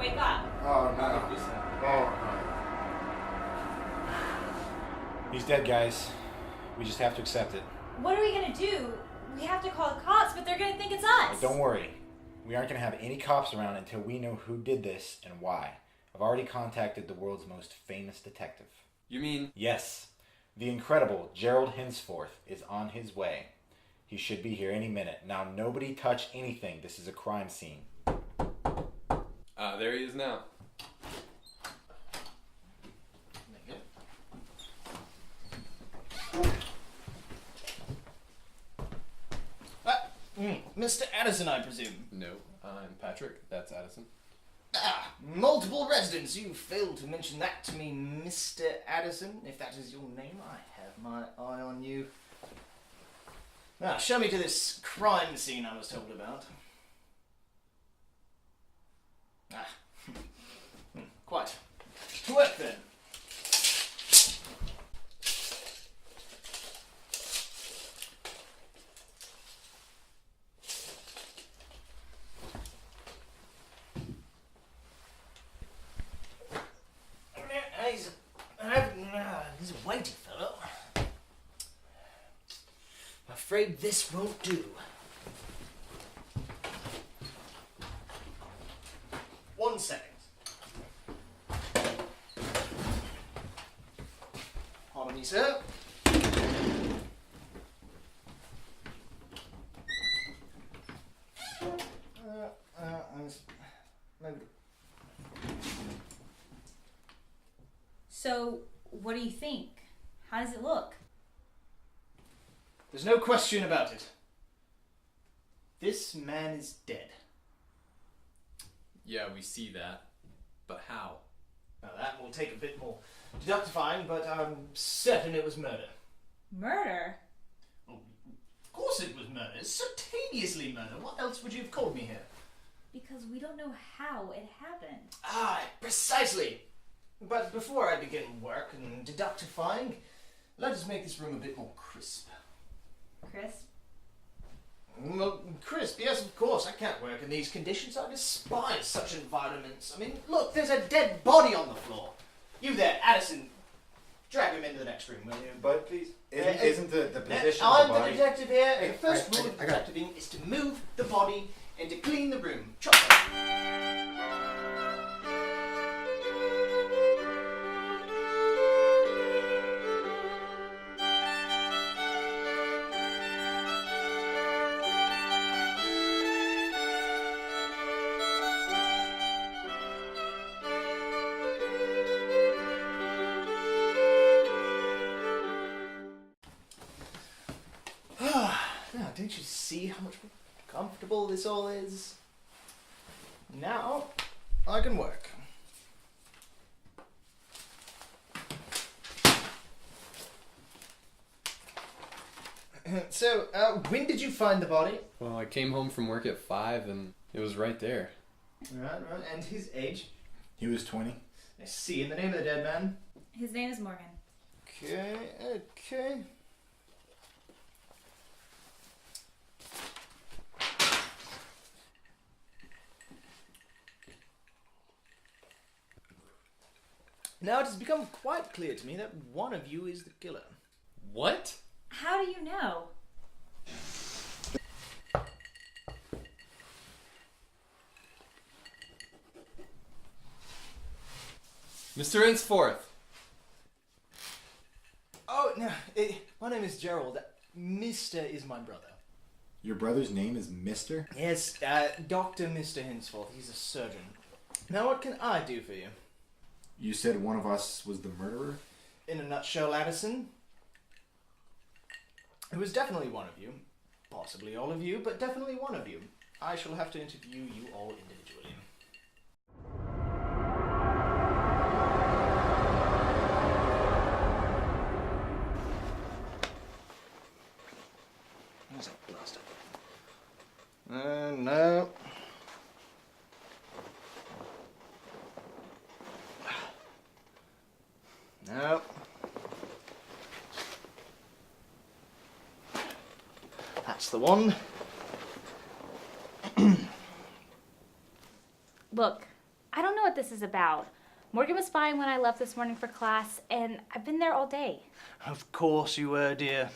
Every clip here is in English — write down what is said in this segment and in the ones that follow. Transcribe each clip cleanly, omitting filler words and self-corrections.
wake up. Oh, no. Oh, He's dead, guys. We just have to accept it. What are we gonna do? We have to call the cops, but they're gonna think it's us. But don't worry. We aren't going to have any cops around until we know who did this and why. I've already contacted the world's most famous detective. You mean? Yes. The incredible Gerald Henceforth is on his way. He should be here any minute. Now, nobody touch anything. This is a crime scene. There he is now. Mr. Addison, I presume. No, I'm Patrick. That's Addison. Multiple residents. You failed to mention that to me, Mr. Addison. If that is your name, I have my eye on you. Now, show me to this crime scene I was told about. Quite. To work then. He's a weighty fellow. I'm afraid this won't do. One second. Pardon me, sir. So, what do you think? How does it look? There's no question about it. This man is dead. Yeah, we see that. But how? Now that will take a bit more deductifying, but I'm certain it was murder. Murder? Of course it was murder. Simultaneously murder. What else would you have called me here? Because we don't know how it happened. Precisely. But before I begin work and deductifying, let us make this room a bit more crisp. Crisp? Well, crisp, yes, of course. I can't work in these conditions. I despise such environments. I mean, look, there's a dead body on the floor. You there, Addison, drag him into the next room, will you? But please, isn't the position I'm of the the body... detective here, and Hey, the first I rule of got it. detectiving is to move the body and to clean the room. Chop it. Now, don't you see how much more comfortable this all is? Now, I can work. So, when did you find the body? Well, I came home from work at 5 and it was right there. Right. And his age? He was 20. I see. And the name of the dead man? His name is Morgan. Okay. Now it has become quite clear to me that one of you is the killer. What? How do you know? Mr. Henceforth! Oh, no, my name is Gerald. Mr. is my brother. Your brother's name is Mr.? Yes, Dr. Mr. Henceforth. He's a surgeon. Now what can I do for you? You said one of us was the murderer? In a nutshell, Addison, it was definitely one of you. Possibly all of you, but definitely one of you. I shall have to interview you all individually. Where's that blaster? No. No. That's the one. Look, I don't know what this is about. Morgan was fine when I left this morning for class, and I've been there all day. Of course you were, dear.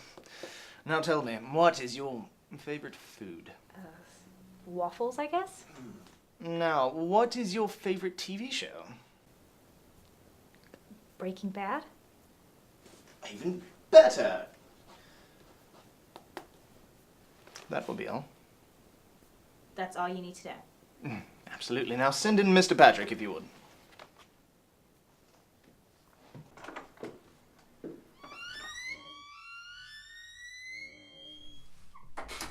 Now tell me, what is your favorite food? Waffles, I guess? Now, what is your favorite TV show? Breaking Bad? Even better. That will be all. That's all you need to know. Absolutely. Now send in Mr. Patrick, if you would.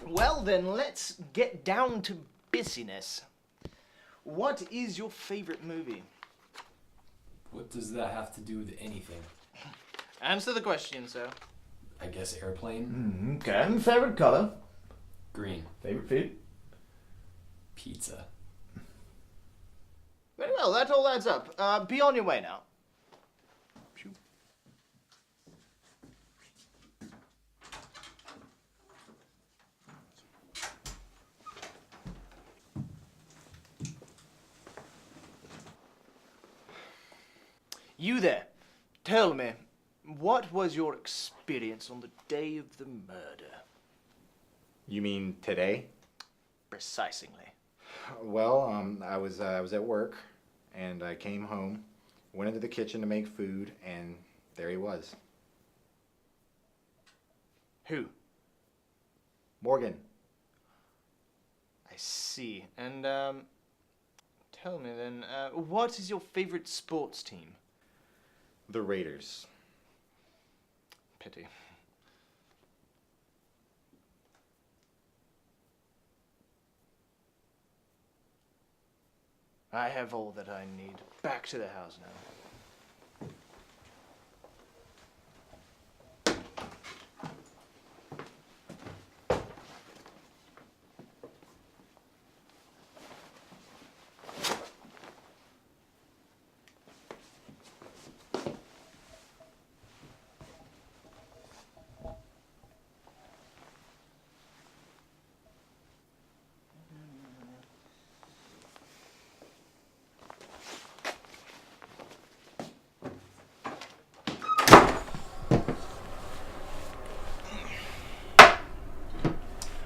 Well then, let's get down to business. What is your favorite movie? What does that have to do with anything? Answer the question, sir. I guess airplane? Okay. Favorite color? Green. Favorite food? Pizza. Very well, that all adds up. Be on your way now. Phew. You there, tell me, what was your experience on the day of the murder? You mean today? Precisely. Well, I was at work, and I came home, went into the kitchen to make food, and there he was. Who? Morgan. I see. And, tell me then, what is your favorite sports team? The Raiders. Pity. I have all that I need. Back to the house now.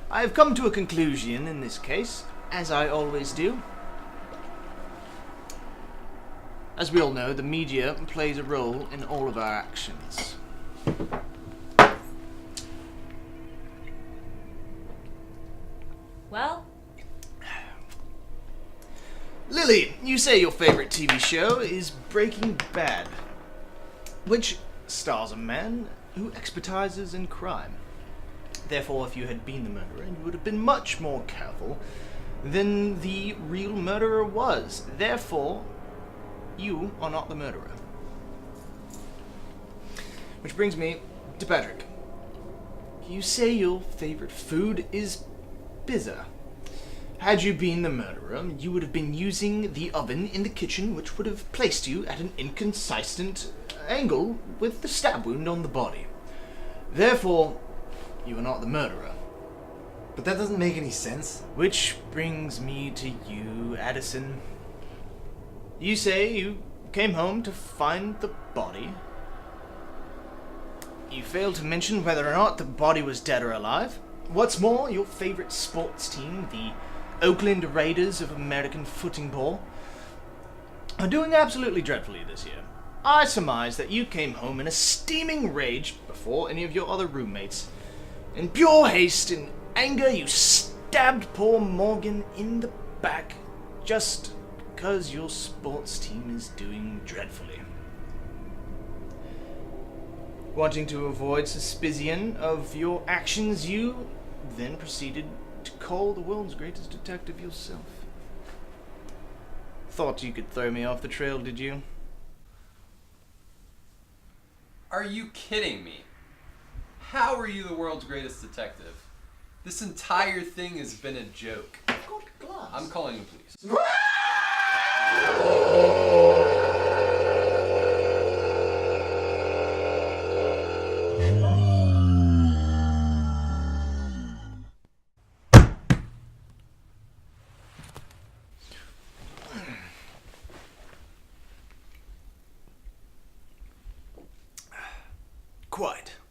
I have come to a conclusion in this case, as I always do. As we all know, the media plays a role in all of our actions. Well, Lily, you say your favorite TV show is Breaking Bad, which stars a man who expertises in crime. Therefore, if you had been the murderer, you would have been much more careful than the real murderer was. Therefore, you are not the murderer. Which brings me to Patrick. You say your favorite food is pizza. Had you been the murderer, you would have been using the oven in the kitchen, which would have placed you at an inconsistent angle with the stab wound on the body. Therefore, you are not the murderer. But that doesn't make any sense. Which brings me to you, Addison. You say you came home to find the body. You failed to mention whether or not the body was dead or alive. What's more, your favorite sports team, the Oakland Raiders of American footing ball, are doing absolutely dreadfully this year. I surmise that you came home in a steaming rage before any of your other roommates. In pure haste and anger, you stabbed poor Morgan in the back just because your sports team is doing dreadfully. Wanting to avoid suspicion of your actions, you then proceeded to call the world's greatest detective yourself. Thought you could throw me off the trail, did you? Are you kidding me? How are you the world's greatest detective? This entire thing has been a joke. I've got glass. I'm calling the police. quite.